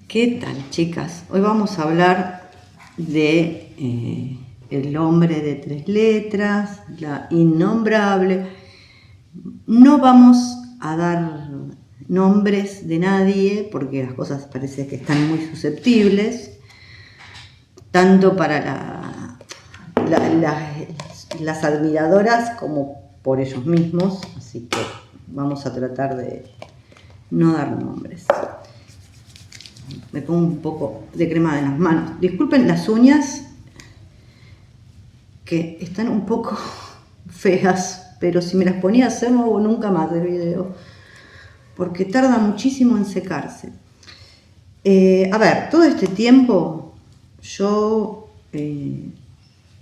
¿Qué tal, chicas? Hoy vamos a hablar de el hombre de 3 letras, la innombrable. No vamos a dar nombres de nadie porque las cosas parece que están muy susceptibles, tanto para las admiradoras como por ellos mismos, así que vamos a tratar de no dar nombres. Me pongo un poco de crema en las manos. Disculpen las uñas, que están un poco feas, pero si me las ponía a hacer no hago nunca más el video, porque tarda muchísimo en secarse. A ver, todo este tiempo yo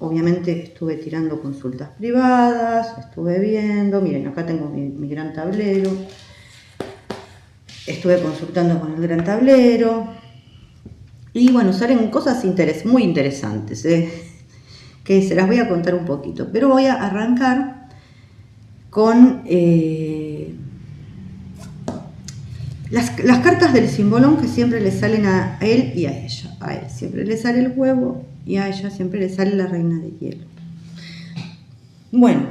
obviamente estuve tirando consultas privadas, estuve viendo, miren, acá tengo mi gran tablero. Estuve consultando con el gran tablero y bueno, salen cosas muy interesantes, que se las voy a contar un poquito, pero voy a arrancar con las cartas del simbolón que siempre le salen a él y a ella. A él siempre le sale el huevo y a ella siempre le sale la reina de hielo. Bueno,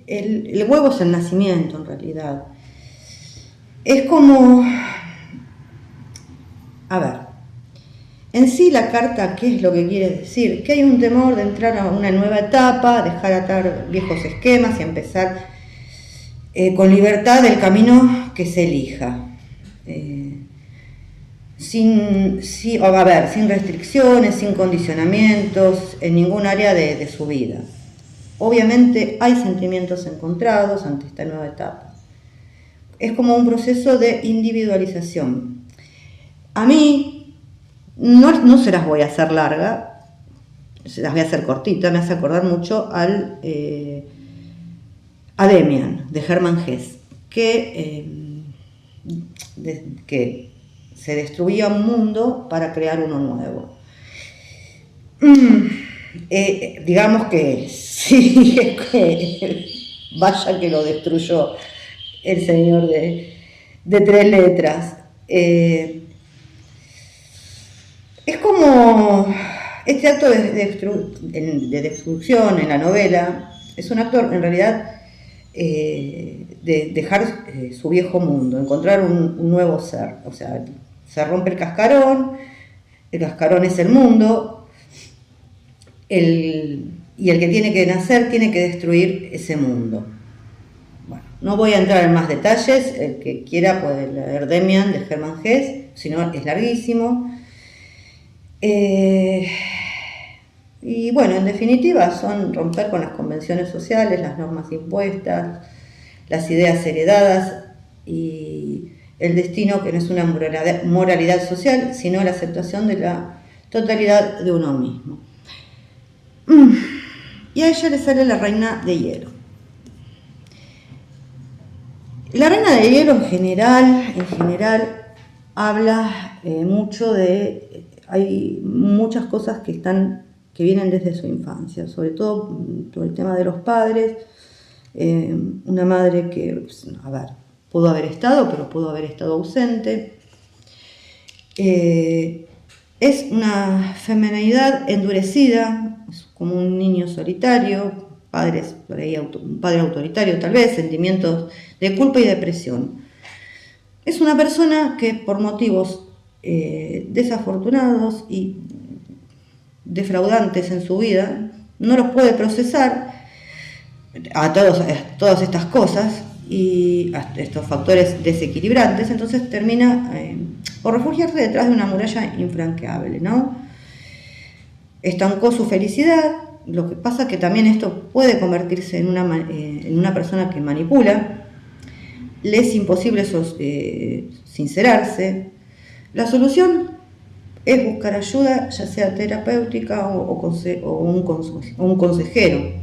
el huevo es el nacimiento en realidad. Es como, a ver, en sí la carta, ¿qué es lo que quiere decir? Que hay un temor de entrar a una nueva etapa, dejar atar viejos esquemas y empezar con libertad el camino que se elija. Sin restricciones, sin condicionamientos en ningún área de su vida. Obviamente hay sentimientos encontrados ante esta nueva etapa. Es como un proceso de individualización. A mí, no se las voy a hacer larga, se las voy a hacer cortita, me hace acordar mucho a Demian, de Hermann Hesse, que se destruía un mundo para crear uno nuevo. Digamos que sí, vaya que lo destruyó el señor de 3 letras. Es como este acto de destrucción en la novela, es un acto en realidad de dejar su viejo mundo, encontrar un nuevo ser. O sea, se rompe el cascarón es el mundo, y el que tiene que nacer tiene que destruir ese mundo. Bueno, no voy a entrar en más detalles, el que quiera puede leer Demian de Hermann Hesse, si no es larguísimo. Y bueno, en definitiva son romper con las convenciones sociales, las normas impuestas, las ideas heredadas y el destino, que no es una moralidad social, sino la aceptación de la totalidad de uno mismo. Y a ella le sale la reina de hielo. La reina de hielo en general habla mucho de, hay muchas cosas que vienen desde su infancia, sobre todo por el tema de los padres. Una madre que, pudo haber estado, pero pudo haber estado ausente. Es una feminidad endurecida, es como un niño solitario, un padre autoritario tal vez, sentimientos de culpa y depresión. Es una persona que por motivos desafortunados y defraudantes en su vida no los puede procesar a todas estas cosas y a estos factores desequilibrantes, entonces termina por refugiarse detrás de una muralla infranqueable, ¿no? Estancó su felicidad. Lo que pasa es que también esto puede convertirse en una persona que manipula. Le es imposible sincerarse. La solución es buscar ayuda, ya sea terapéutica o un consejero.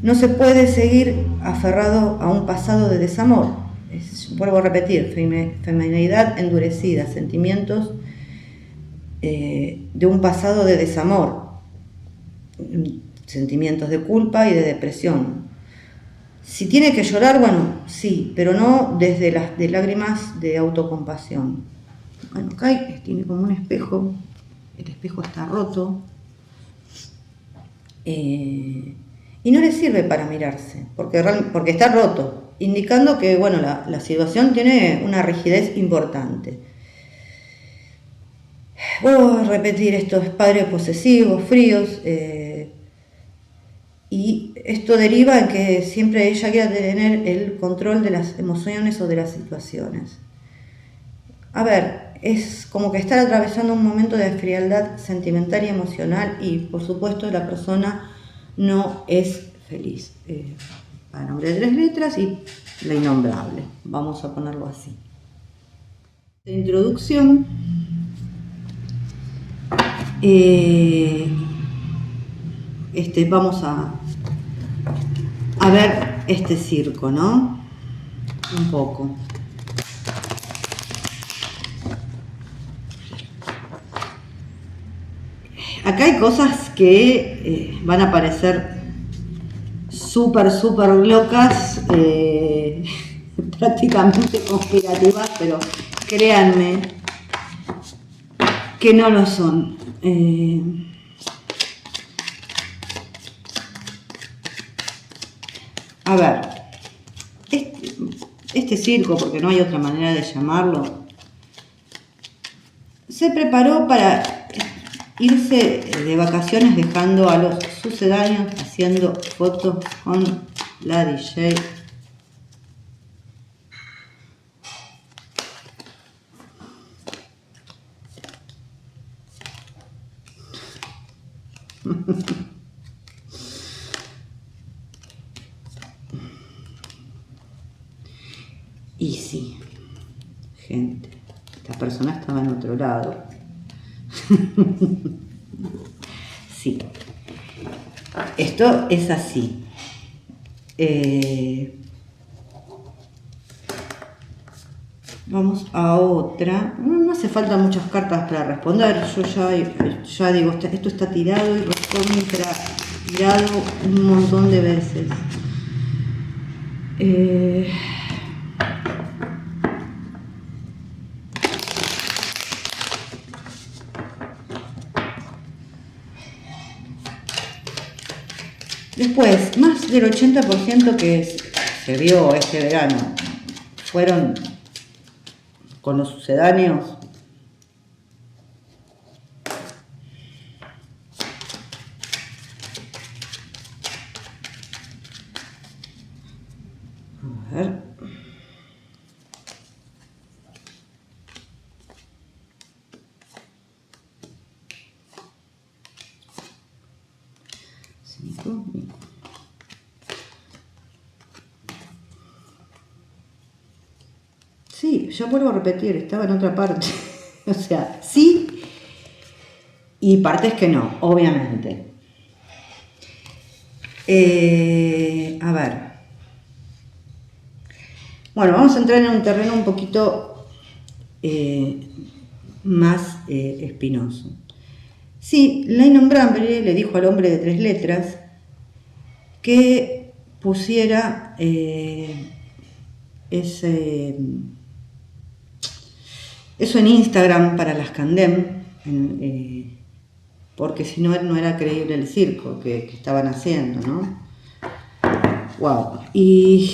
No se puede seguir aferrado a un pasado de desamor. Vuelvo a repetir, feminidad endurecida, sentimientos de un pasado de desamor, sentimientos de culpa y de depresión. Si tiene que llorar, bueno, sí, pero no desde las lágrimas de autocompasión. Bueno, acá tiene como un espejo, el espejo está roto, y no le sirve para mirarse, porque está roto, indicando que bueno, la situación tiene una rigidez importante. Vuelvo a repetir, estos padres posesivos, fríos, y esto deriva en que siempre ella quiera tener el control de las emociones o de las situaciones. A ver, es como que estar atravesando un momento de frialdad sentimental y emocional, y por supuesto la persona no es feliz. Para nombre de 3 letras y la innombrable, vamos a ponerlo así. De introducción, vamos a ver este circo, ¿no? Un poco. Acá hay cosas que van a parecer súper locas, prácticamente conspirativas, pero créanme que no lo son. A ver, este circo, porque no hay otra manera de llamarlo, se preparó para irse de vacaciones dejando a los sucedáneos haciendo fotos con la DJ. Y sí, gente, esta persona estaba en otro lado. Sí, esto es así. Vamos a otra. No hace falta muchas cartas para responder. Yo ya digo, esto está tirado y recontra tirado un montón de veces. Después, más del 80% que se vio este verano fueron con los sucedáneos. A ver. Sí, yo vuelvo a repetir, estaba en otra parte. O sea, sí y partes que no, obviamente. A ver. Bueno, vamos a entrar en un terreno un poquito más espinoso. Sí, la innombrable le dijo al hombre de 3 letras que pusiera eso en Instagram para las Candem, porque si no, no era creíble el circo que estaban haciendo, ¿no? Wow. Y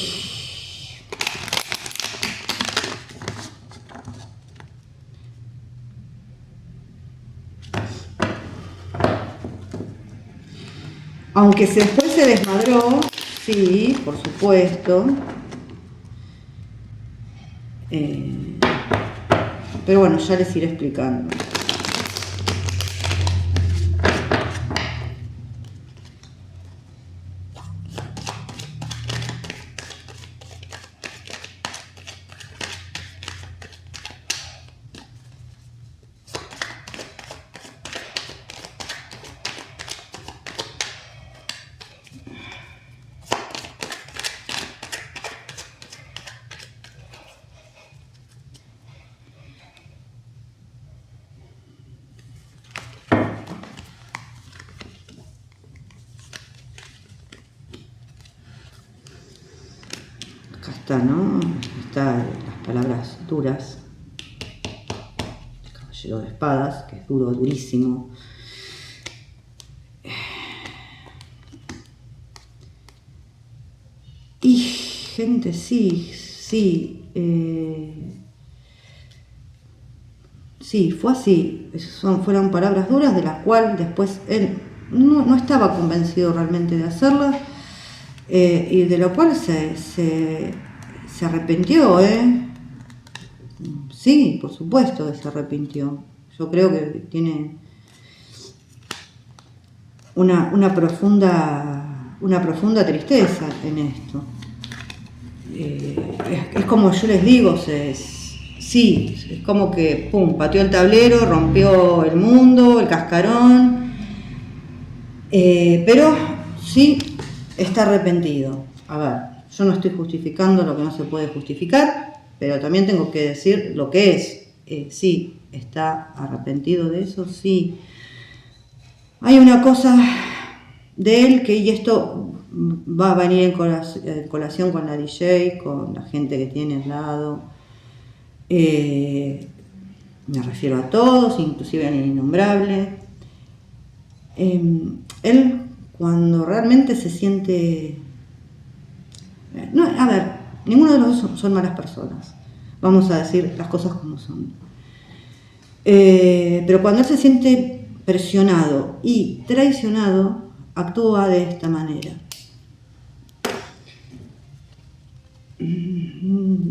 aunque después se desmadró, sí, por supuesto. Pero bueno, ya les iré explicando. Acá está, ¿no? Están las palabras duras. Caballero de Espadas, que es duro, durísimo. Y gente, sí, sí, fue así. Fueron palabras duras de las cuales después él no estaba convencido realmente de hacerlas, y de lo cual se arrepintió, Sí, por supuesto que se arrepintió. Yo creo que tiene una profunda tristeza en esto. Es como yo les digo, sí, es como que pum, pateó el tablero, rompió el mundo, el cascarón, pero sí está arrepentido. A ver, yo no estoy justificando lo que no se puede justificar, pero también tengo que decir lo que es. Sí, está arrepentido de eso, sí. Hay una cosa de él y esto va a venir en colación con la DJ, con la gente que tiene al lado. Me refiero a todos, inclusive al innombrable. Él, cuando realmente se siente... No, a ver, ninguno de los dos son malas personas. Vamos a decir las cosas como son. Pero cuando él se siente presionado y traicionado, actúa de esta manera.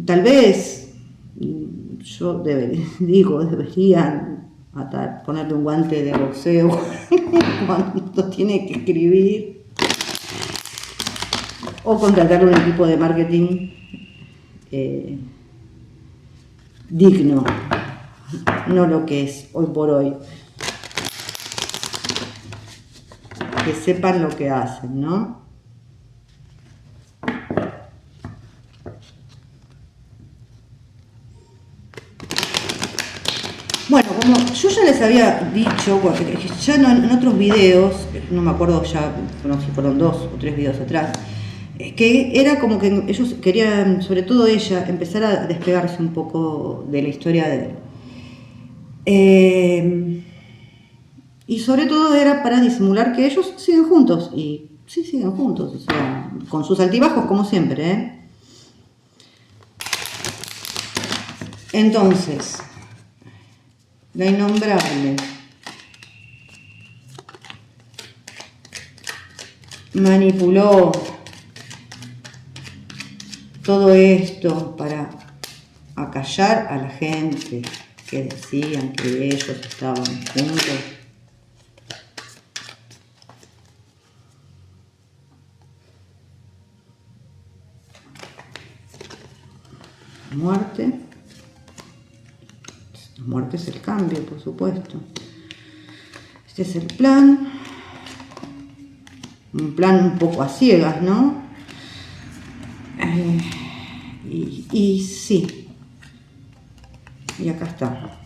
Tal vez yo deberían ponerle un guante de boxeo cuando tiene que escribir, o contratarle un equipo de marketing digno, no lo que es hoy por hoy, que sepan lo que hacen, ¿no? Bueno, como yo ya les había dicho, ya en otros videos, no me acuerdo ya, no sé si fueron 2 o 3 videos atrás, que era como que ellos querían, sobre todo ella, empezar a despegarse un poco de la historia de él. Y sobre todo era para disimular que ellos siguen juntos, y sí siguen juntos, o sea, con sus altibajos como siempre, Entonces, la innombrable manipuló todo esto para acallar a la gente que decían que ellos estaban juntos. Muerte. La muerte es el cambio, por supuesto. Este es el plan. Un plan un poco a ciegas, ¿no? Y sí. Y acá está.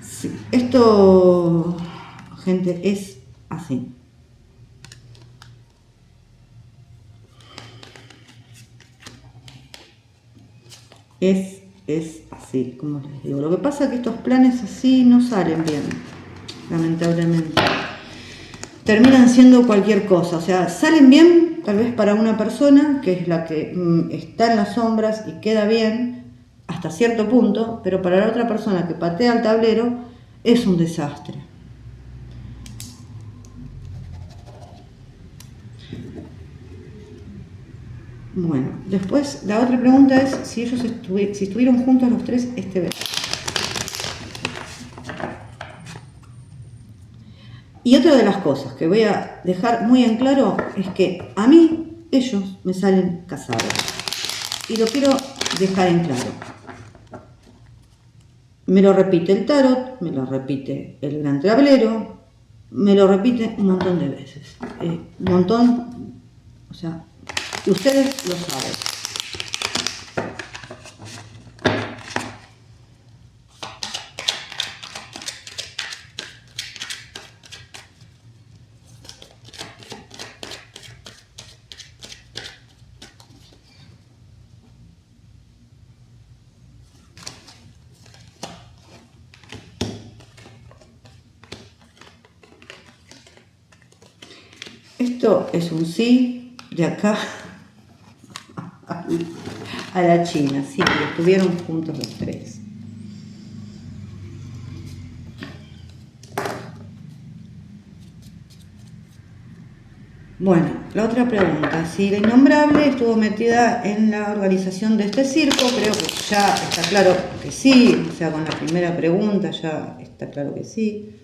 Sí. Esto, gente, es así. Es así, como les digo. Lo que pasa es que estos planes así no salen bien, lamentablemente. Terminan siendo cualquier cosa, o sea, salen bien tal vez para una persona que es la que está en las sombras y queda bien hasta cierto punto, pero para la otra persona que patea el tablero es un desastre. Bueno, después la otra pregunta es si ellos si estuvieron juntos los tres este verano. Y otra de las cosas que voy a dejar muy en claro es que a mí ellos me salen casados. Y lo quiero dejar en claro. Me lo repite el tarot, me lo repite el gran tablero, me lo repite un montón de veces. Un montón, o sea, y ustedes lo saben. Esto es un sí de acá a la China, sí, estuvieron juntos los tres. Bueno, la otra pregunta, si la innombrable estuvo metida en la organización de este circo, creo que ya está claro que sí, o sea, con la primera pregunta ya está claro que sí.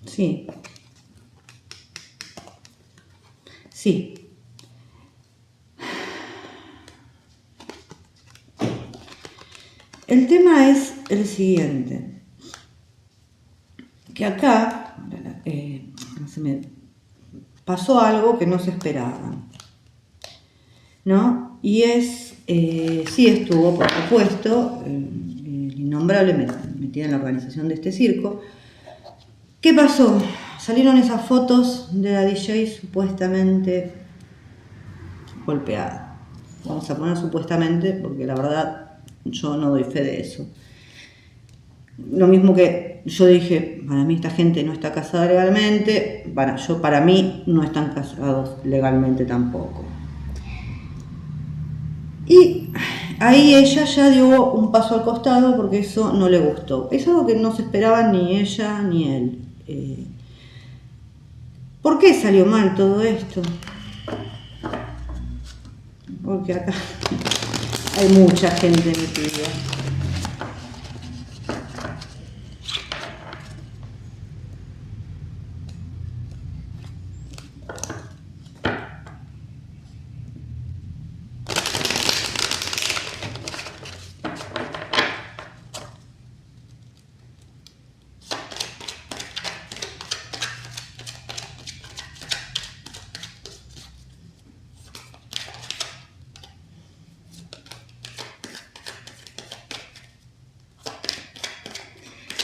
Sí. Sí. El tema es el siguiente, que acá se me pasó algo que no se esperaba, ¿no? Y es, sí estuvo, por supuesto, el innombrable metida en la organización de este circo. ¿Qué pasó? Salieron esas fotos de la DJ supuestamente golpeada. Vamos a poner supuestamente porque la verdad yo no doy fe de eso. Lo mismo que yo dije, para mí esta gente no está casada legalmente, para mí no están casados legalmente tampoco. Y ahí ella ya dio un paso al costado porque eso no le gustó. Es algo que no se esperaba ni ella ni él. ¿Por qué salió mal todo esto? Porque acá hay mucha gente metida.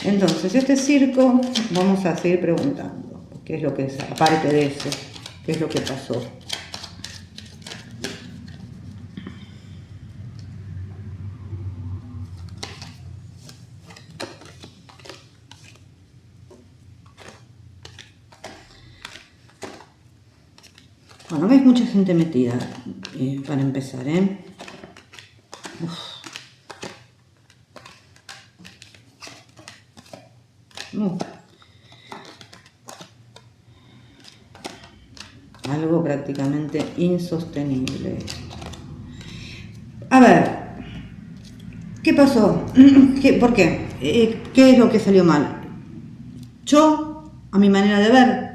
Entonces, este circo, vamos a seguir preguntando, qué es lo que es, aparte de eso, qué es lo que pasó. Bueno, ves mucha gente metida, para empezar, Uf. Algo prácticamente insostenible. A ver, ¿qué pasó? ¿Por qué? ¿Qué es lo que salió mal? Yo, a mi manera de ver,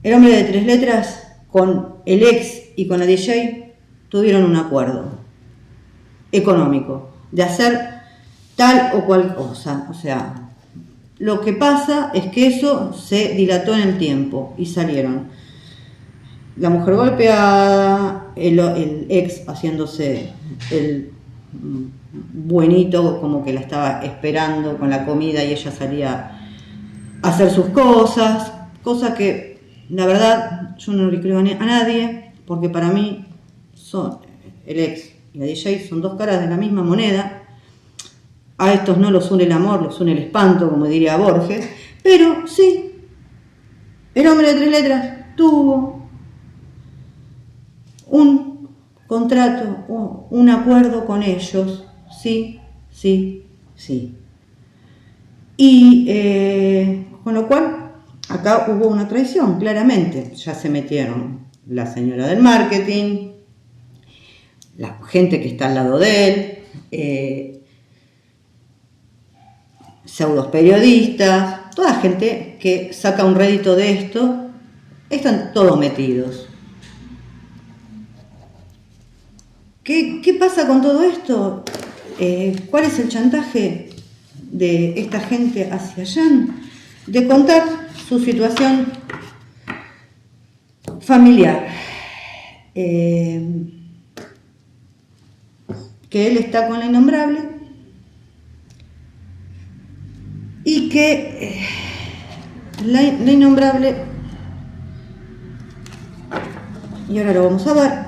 el hombre de 3 letras con el ex y con la DJ tuvieron un acuerdo económico de hacer tal o cual cosa. O sea, lo que pasa es que eso se dilató en el tiempo y salieron la mujer golpeada, el ex haciéndose el buenito, como que la estaba esperando con la comida y ella salía a hacer sus cosas, cosa que la verdad yo no le creo a nadie, porque para mí son el ex y la DJ son dos caras de la misma moneda. A estos no los une el amor, los une el espanto, como diría Borges, pero sí, el hombre de 3 letras tuvo un contrato, un acuerdo con ellos, sí. Y con lo cual, acá hubo una traición, claramente. Ya se metieron la señora del marketing, la gente que está al lado de él, pseudos periodistas, toda gente que saca un rédito de esto, están todos metidos. ¿Qué pasa con todo esto? ¿Cuál es el chantaje de esta gente hacia Jan? De contar su situación familiar. Que él está con la innombrable y que la innombrable, y ahora lo vamos a ver,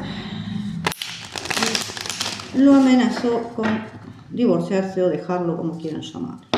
lo amenazó con divorciarse o dejarlo, como quieran llamarlo.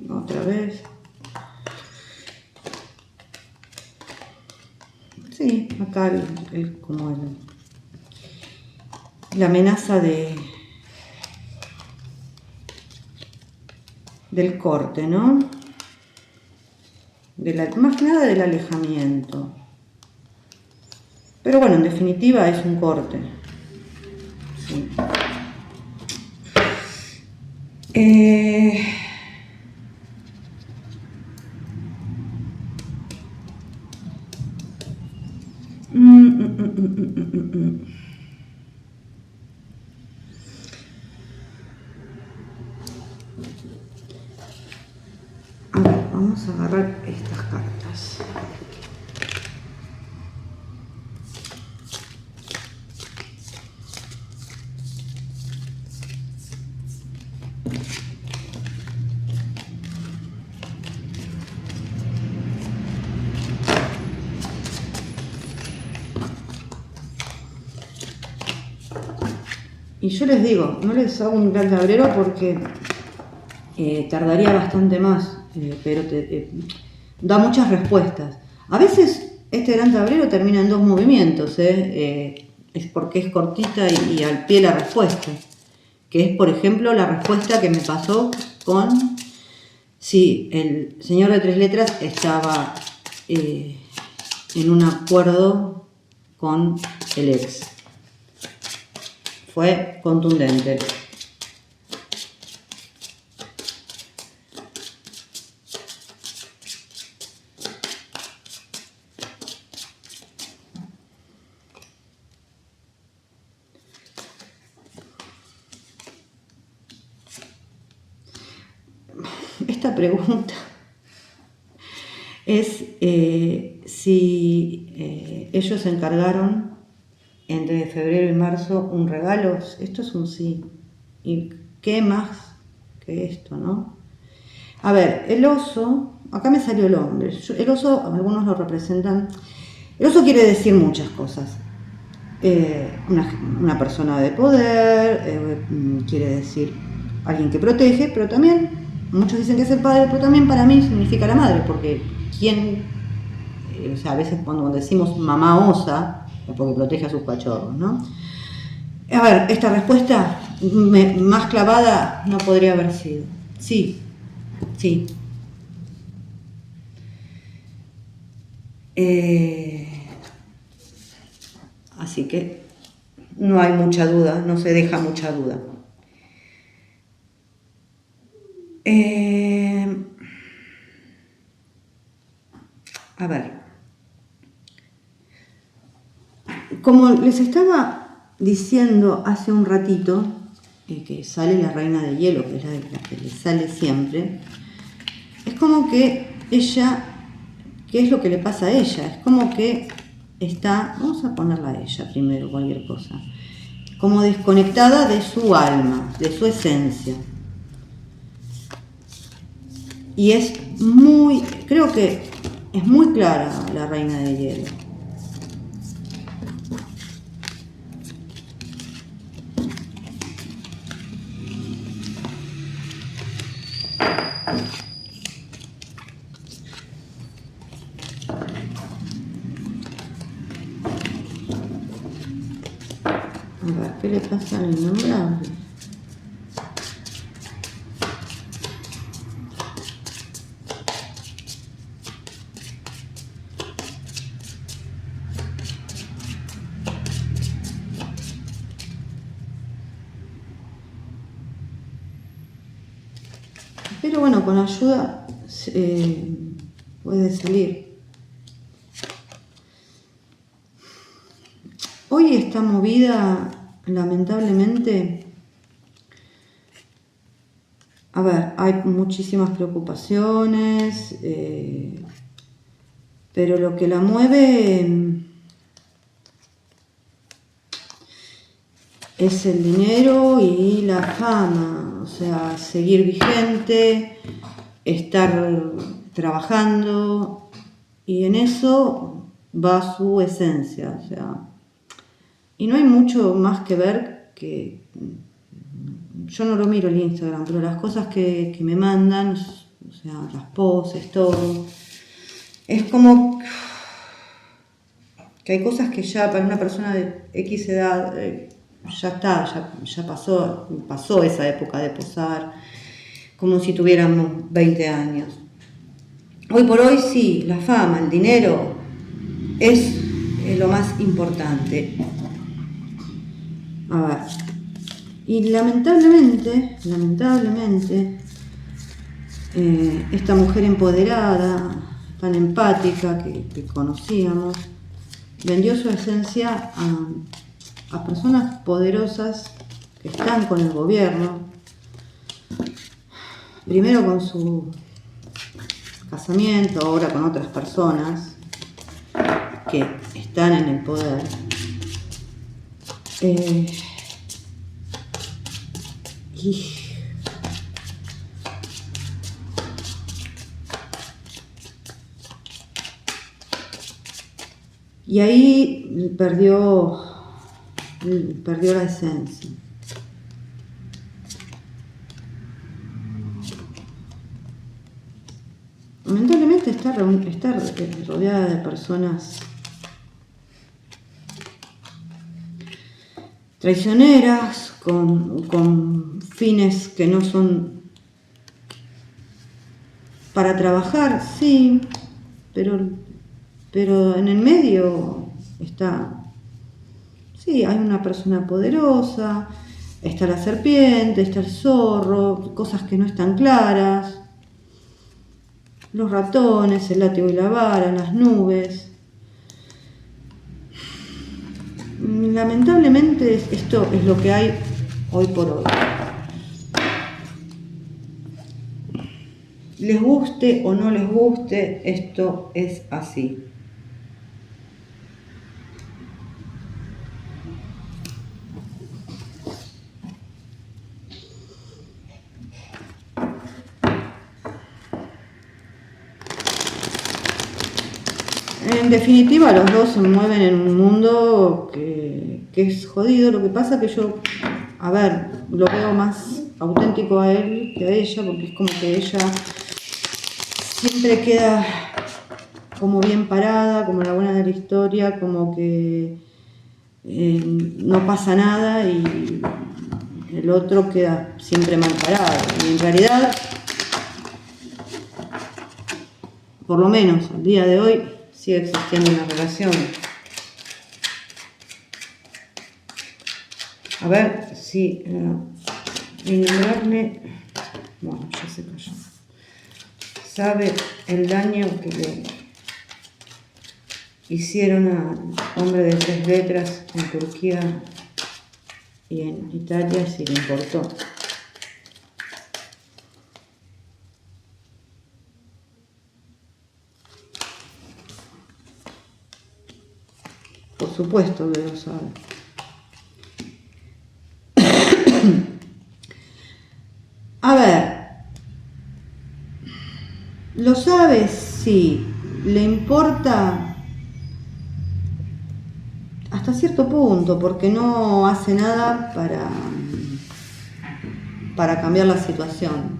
Otra vez. Sí, acá la amenaza del corte, ¿no? Más que nada del alejamiento. Pero bueno, en definitiva es un corte. Sí. A ver, vamos a agarrar estas cartas. Y yo les digo, no les hago un gran tablero porque tardaría bastante más, pero da muchas respuestas. A veces este gran tablero termina en 2 movimientos, es porque es cortita y al pie la respuesta. Que es, por ejemplo, la respuesta que me pasó con si el señor de 3 letras estaba en un acuerdo con el ex. Fue contundente. Esta pregunta es si ellos se encargaron entre febrero y marzo un regalo. Esto es un sí. ¿Y qué más que esto, no? A ver, el oso, acá me salió el hombre. El oso, algunos lo representan. El oso quiere decir muchas cosas. Una persona de poder, quiere decir alguien que protege, pero también, muchos dicen que es el padre, pero también para mí significa la madre, porque o sea, a veces cuando decimos mamá osa, es porque protege a sus cachorros, ¿no? A ver, esta respuesta más clavada no podría haber sido. Sí, sí. Así que no hay mucha duda, no se deja mucha duda. A ver, como les estaba diciendo hace un ratito, que sale la reina de hielo, que es la que le sale siempre, es como que ella ¿qué es lo que le pasa a ella? Es como que está, vamos a ponerla a ella primero, cualquier cosa, como desconectada de su alma, de su esencia. Y es muy, creo que es muy clara la reina de hielo. A ver, ¿qué le pasa al innombrable? Pero bueno, con ayuda puede salir. Hoy está movida, lamentablemente. A ver, hay muchísimas preocupaciones, pero lo que la mueve es el dinero y la fama, o sea, seguir vigente, estar trabajando, y en eso va su esencia, o sea, y no hay mucho más que ver que, yo no lo miro el Instagram, pero las cosas que me mandan, o sea, las poses, todo, es como que hay cosas que ya para una persona de X edad ya está, ya pasó esa época de posar, como si tuviéramos 20 años. Hoy por hoy sí, la fama, el dinero es lo más importante. A ver, y lamentablemente, esta mujer empoderada, tan empática que conocíamos, vendió su esencia a personas poderosas que están con el gobierno, primero con su casamiento, ahora con otras personas que están en el poder. Y ahí perdió la esencia. Lamentablemente está rodeada de personas traicioneras, con fines que no son para trabajar, sí, pero en el medio está, sí, hay una persona poderosa, está la serpiente, está el zorro, cosas que no están claras, los ratones, el látigo y la vara, las nubes. Lamentablemente esto es lo que hay hoy por hoy. Les guste o no les guste, esto es así. En definitiva, los dos se mueven en un mundo que es jodido. Lo que pasa que yo, a ver, lo veo más auténtico a él que a ella, porque es como que ella siempre queda como bien parada, como la buena de la historia, como que no pasa nada, y el otro queda siempre mal parado. Y en realidad, por lo menos al día de hoy, sigue existiendo una relación. A ver si ignorarme, bueno, ya se cayó. Sabe el daño que le hicieron al hombre de 3 letras en Turquía y en Italia, si le importó. supuesto que lo sabe. A ver, ¿lo sabe? Sí. ¿Le importa? Hasta cierto punto, porque no hace nada para cambiar la situación.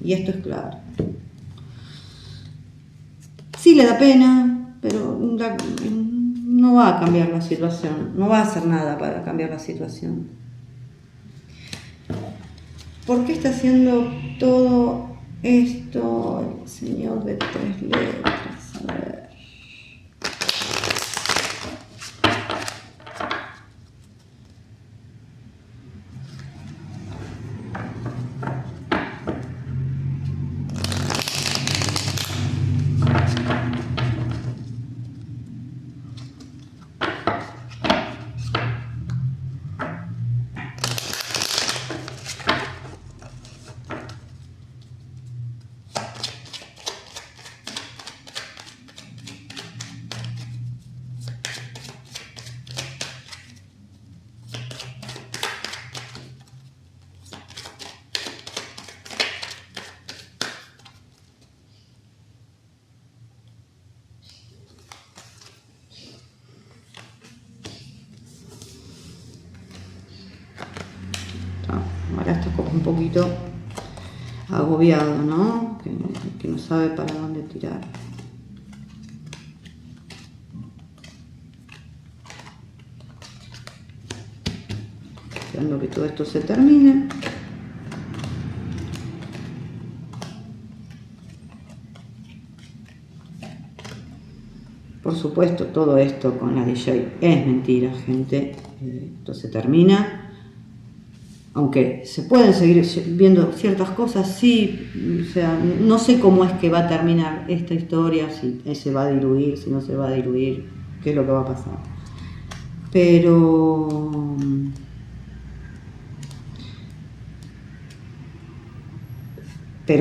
Y esto es claro. Sí le da pena, pero no va a cambiar la situación. No va a hacer nada para cambiar la situación. ¿Por qué está haciendo todo esto el señor de 3 letras? A ver. Ahora está como un poquito agobiado, ¿no? Que no sabe para dónde tirar. Esperando que todo esto se termine. Por supuesto, todo esto con la DJ es mentira, gente. Esto se termina. Aunque se pueden seguir viendo ciertas cosas, sí, o sea, no sé cómo es que va a terminar esta historia, si se va a diluir, si no se va a diluir, qué es lo que va a pasar. Pero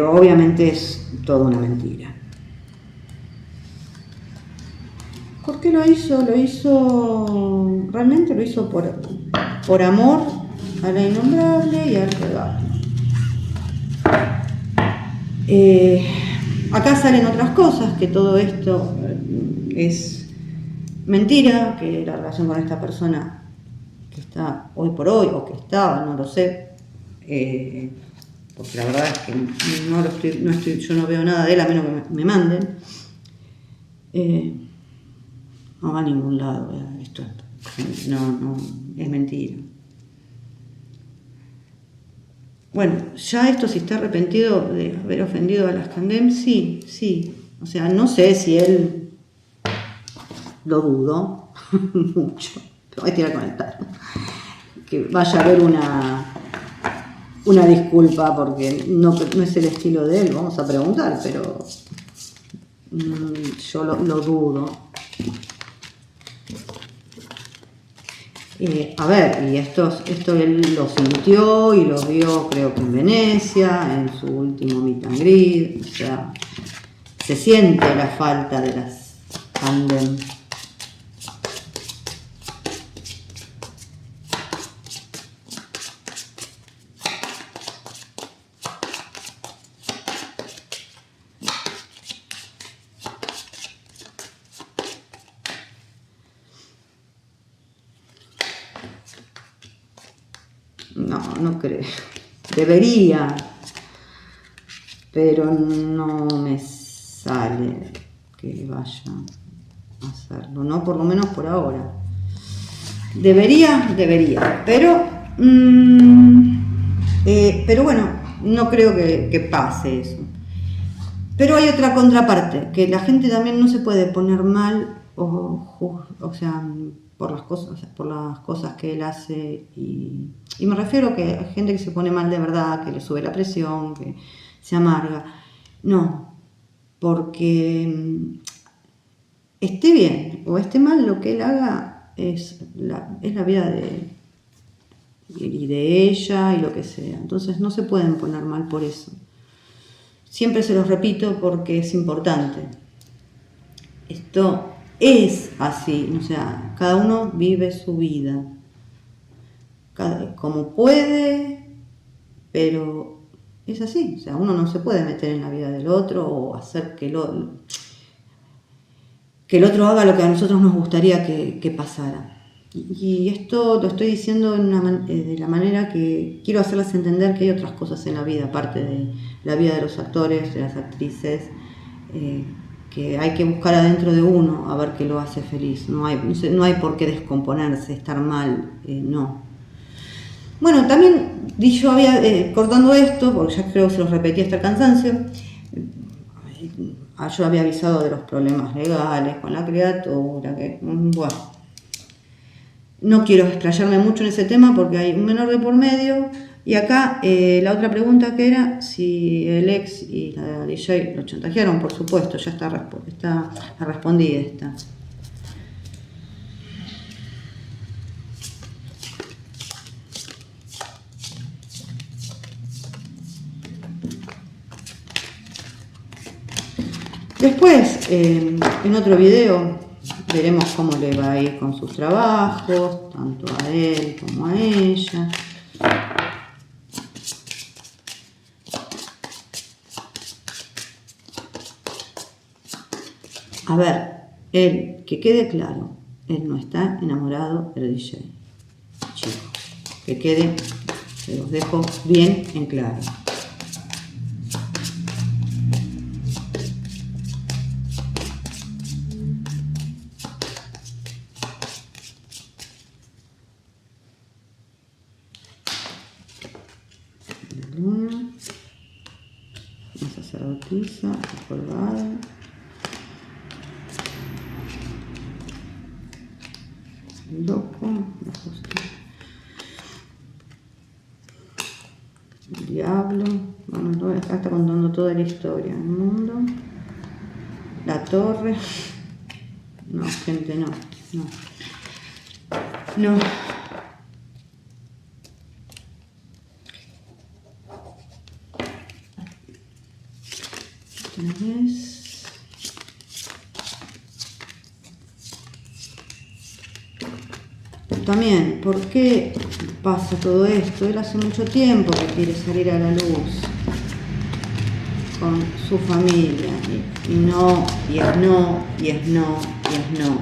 obviamente es toda una mentira. ¿Por qué lo hizo? Realmente lo hizo por amor a la innombrable y al regalo. Acá salen otras cosas, que todo esto es mentira, que la relación con esta persona que está hoy por hoy, o que estaba, no lo sé, porque la verdad es que yo no veo nada de él a menos que me manden. No va a ningún lado, esto no es mentira. Bueno, ya esto, si está arrepentido de haber ofendido a las Candem, sí. O sea, no sé si él lo dudo mucho. Pero voy a tirar con el perro. Que vaya a haber una disculpa porque no es el estilo de él, vamos a preguntar, pero yo lo dudo. A ver, y esto él lo sintió y lo vio, creo que en Venecia, en su último meet and greet, o sea, se siente la falta de las Candem. No creo. Debería, pero no me sale que vaya a hacerlo, no, por lo menos por ahora. Debería, pero bueno, no creo que pase eso. Pero hay otra contraparte, que la gente también no se puede poner mal o sea, por las cosas que él hace, y me refiero a que hay gente que se pone mal de verdad, que le sube la presión, que se amarga. No, porque esté bien o esté mal, lo que él haga es la vida de ella y lo que sea. Entonces no se pueden poner mal por eso. Siempre se los repito porque es importante. Esto es así, o sea, cada uno vive su vida como puede, pero es así, o sea, uno no se puede meter en la vida del otro o hacer que el otro haga lo que a nosotros nos gustaría que pasara. Y esto lo estoy diciendo de la manera que quiero hacerles entender que hay otras cosas en la vida, aparte de la vida de los actores, de las actrices, que hay que buscar adentro de uno a ver qué lo hace feliz. No hay por qué descomponerse, estar mal, no. Bueno, también yo había, cortando esto, porque ya creo que se los repetí hasta el cansancio, yo había avisado de los problemas legales con la criatura, que bueno, no quiero explayarme mucho en ese tema porque hay un menor de por medio. Y acá la otra pregunta que era si el ex y la DJ lo chantajearon, por supuesto, ya está respondida esta. Después, en otro video, veremos cómo le va a ir con sus trabajos, tanto a él como a ella. A ver, él, que quede claro, él no está enamorado del DJ. Chicos, que quede, se los dejo bien en claro. Una sacerdotisa, colgada. Loco, la justicia. El diablo. Bueno, acá está contando toda la historia del mundo. La torre. No, gente, no. No. Otra vez. También, ¿por qué pasa todo esto? Él hace mucho tiempo que quiere salir a la luz con su familia y no, y es no, y es no, y es no.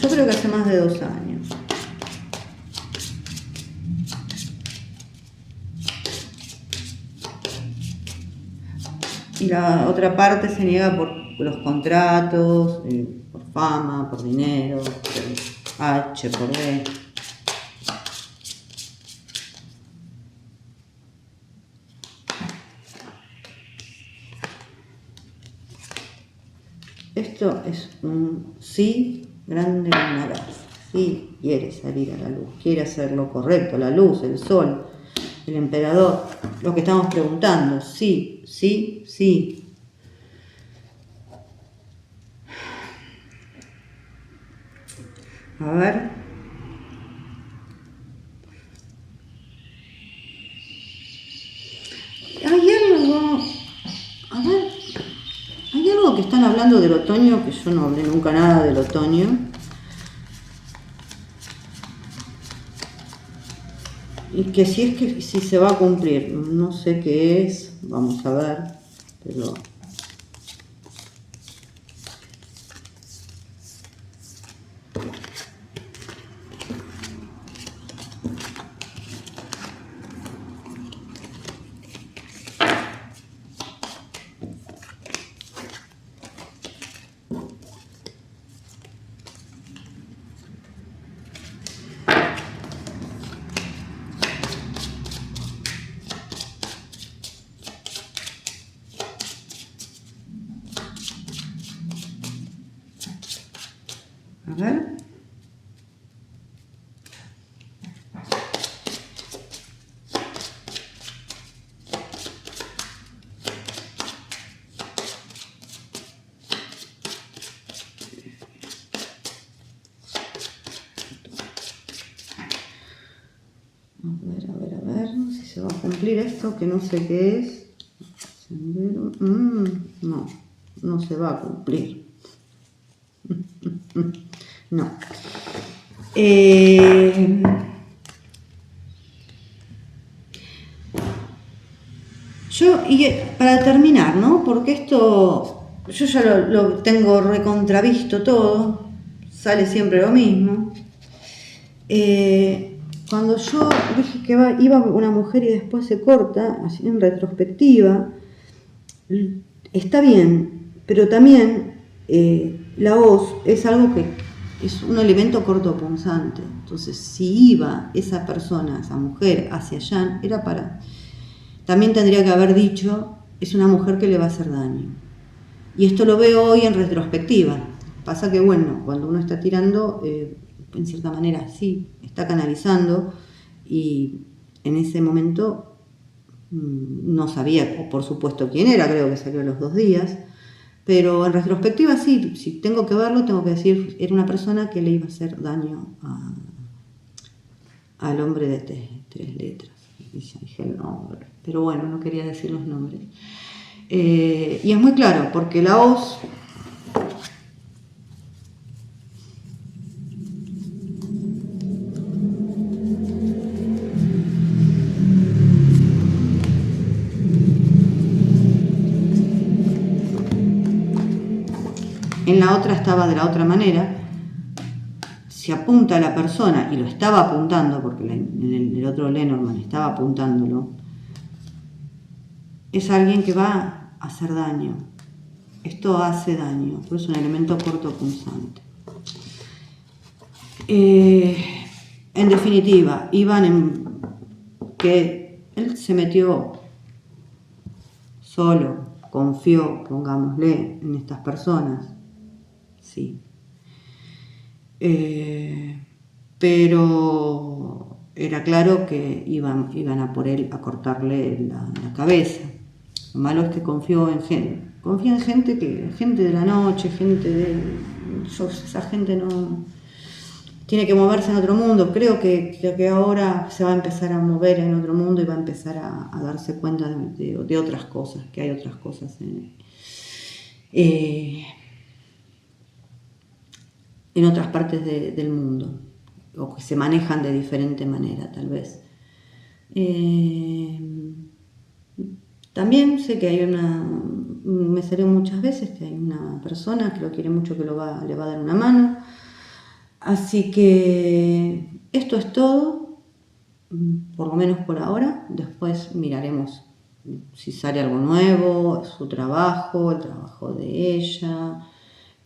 Yo creo que hace más de 2 años. Y la otra parte se niega por los contratos, por fama, por dinero, por H, por B. Esto es un sí grande en una casa. Sí quiere salir a la luz, quiere hacer lo correcto, la luz, el sol, el emperador. Lo que estamos preguntando, sí, sí, sí. A ver. Hay algo. A ver. Hay algo que están hablando del otoño, que yo no hablé nunca nada del otoño. Y que si se va a cumplir. No sé qué es. Vamos a ver. Pero. A ver. A ver, no sé si se va a cumplir esto que no sé qué es. No, no se va a cumplir. No. Y para terminar, ¿no? Porque esto, yo ya lo tengo recontravisto todo, sale siempre lo mismo. Cuando yo dije que iba una mujer y después se corta, así en retrospectiva, está bien, pero también la hoz es algo que es un elemento cortopunzante. Entonces, si iba esa persona, esa mujer, hacia allá, era para... También tendría que haber dicho, es una mujer que le va a hacer daño. Y esto lo veo hoy en retrospectiva. Pasa que, bueno, cuando uno está tirando, en cierta manera sí, está canalizando, y en ese momento no sabía, por supuesto, quién era, creo que salió a los 2 días, pero en retrospectiva sí, si tengo que verlo, tengo que decir, era una persona que le iba a hacer daño al hombre de 3 letras. Y ya dije el nombre, pero bueno, no quería decir los nombres. Y es muy claro, porque la hoz en la otra estaba de la otra manera. Si apunta a la persona, y lo estaba apuntando, porque en el otro Lenormand estaba apuntándolo, es alguien que va a hacer daño. Esto hace daño, pero es un elemento cortopunzante. En definitiva, iban en que él se metió solo, confió, pongámosle, en estas personas, sí. Pero era claro que iban a por él a cortarle la cabeza. Lo malo es que confía en gente de la noche, esa gente no tiene que moverse en otro mundo. Creo que ahora se va a empezar a mover en otro mundo y va a empezar a darse cuenta de otras cosas, que hay otras cosas en otras partes del mundo, o que se manejan de diferente manera, tal vez. También sé que me salió muchas veces que hay una persona que lo quiere mucho, que le va a dar una mano. Así que esto es todo, por lo menos por ahora. Después miraremos si sale algo nuevo, su trabajo, el trabajo de ella.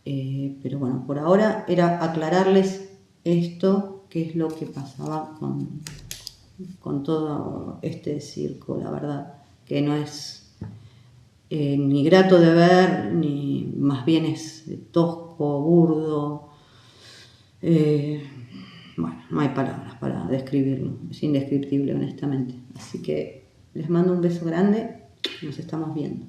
Pero bueno, por ahora era aclararles esto, que es lo que pasaba con todo este circo, la verdad, que no es ni grato de ver, ni más bien es tosco, burdo. Bueno, no hay palabras para describirlo, es indescriptible, honestamente. Así que les mando un beso grande, nos estamos viendo.